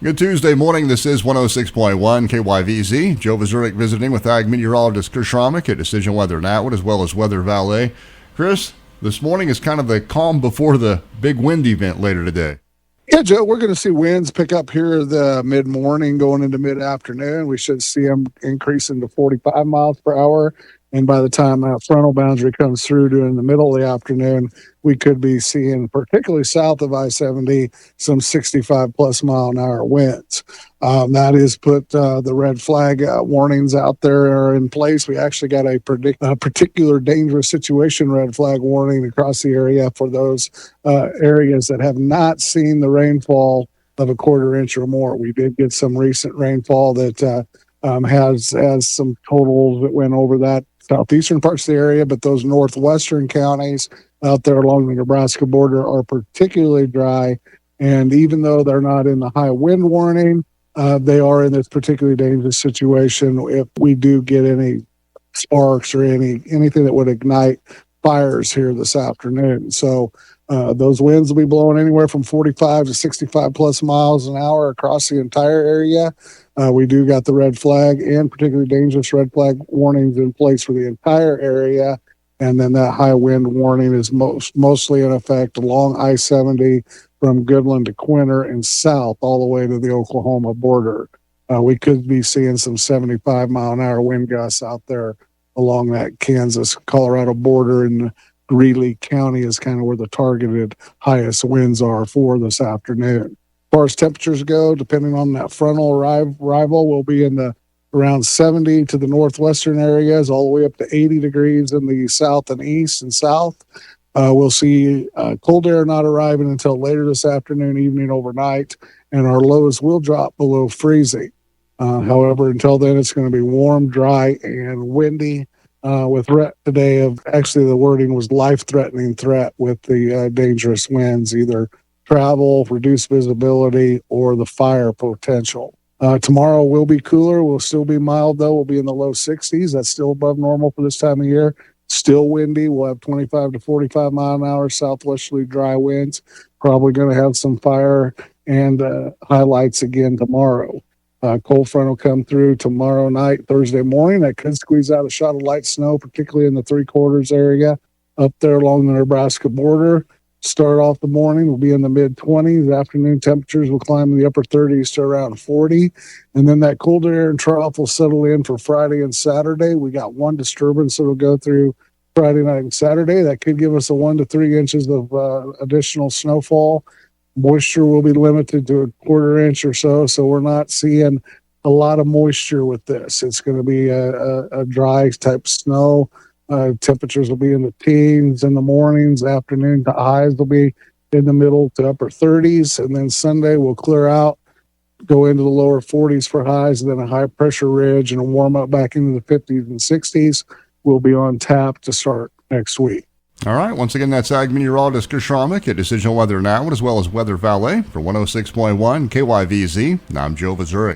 Good Tuesday morning. This is 106.1 KYVZ. Joe Vazurek visiting with Ag Meteorologist Chris Schromick at Decision Weather Natwood, as well as WeatherValet. Chris, this morning is kind of the calm before the big wind event later today. Yeah, Joe, we're going to see winds pick up here the mid-morning going into mid-afternoon. We should see them increasing to 45 miles per hour. And by the time that frontal boundary comes through during the middle of the afternoon, we could be seeing, particularly south of I-70, some 65-plus mile-an-hour winds. That has put the red flag warnings out there are in place. We actually got a particular dangerous situation red flag warning across the area for those areas that have not seen the rainfall of a quarter inch or more. We did get some recent rainfall that has some totals that went over that southeastern parts of the area, but those northwestern counties out there along the Nebraska border are particularly dry. And even though they're not in the high wind warning, they are in this particularly dangerous situation if we do get any sparks or anything that would ignite fires here this afternoon. So those winds will be blowing anywhere from 45 to 65 plus miles an hour across the entire area. We do got the red flag and particularly dangerous red flag warnings in place for the entire area. And then that high wind warning is mostly in effect along I-70 from Goodland to Quinter and south all the way to the Oklahoma border. We could be seeing some 75 mile an hour wind gusts out there along that Kansas-Colorado border, and Greeley County is kind of where the targeted highest winds are for this afternoon. As far as temperatures go, depending on that frontal arrival, we'll be in the around 70 to the northwestern areas, all the way up to 80 degrees in the south and east and south. We'll see cold air not arriving until later this afternoon, evening, overnight, and our lows will drop below freezing. However, until then, it's going to be warm, dry, and windy. With threat today of actually the wording was life-threatening threat with the dangerous winds, either travel, reduced visibility, or the fire potential. Tomorrow will be cooler. We'll still be mild, though. We'll be in the low 60s. That's still above normal for this time of year. Still windy. We'll have 25 to 45 mile an hour southwesterly dry winds. Probably going to have some fire and highlights again tomorrow. Cold front will come through tomorrow night, Thursday morning. That could squeeze out a shot of light snow, particularly in the three-quarters area up there along the Nebraska border. Start off the morning, we'll be in the mid-20s. Afternoon temperatures will climb in the upper 30s to around 40. And then that colder air and trough will settle in for Friday and Saturday. We got one disturbance that will go through Friday night and Saturday. That could give us a 1 to 3 inches of additional snowfall. Moisture will be limited to a quarter inch or so, so we're not seeing a lot of moisture with this. It's going to be a dry type snow. Temperatures will be in the teens in the mornings. Afternoon to highs will be in the middle to upper 30s, and then Sunday will clear out, go into the lower 40s for highs, and then a high pressure ridge and a warm up back into the 50s and 60s will be on tap to start next week. All right. Once again, that's Ag Meteorologist Chris Schromick at Decision Weather Natwood, as well as WeatherValet for 106.1 KYVZ. I'm Joe Vazurek.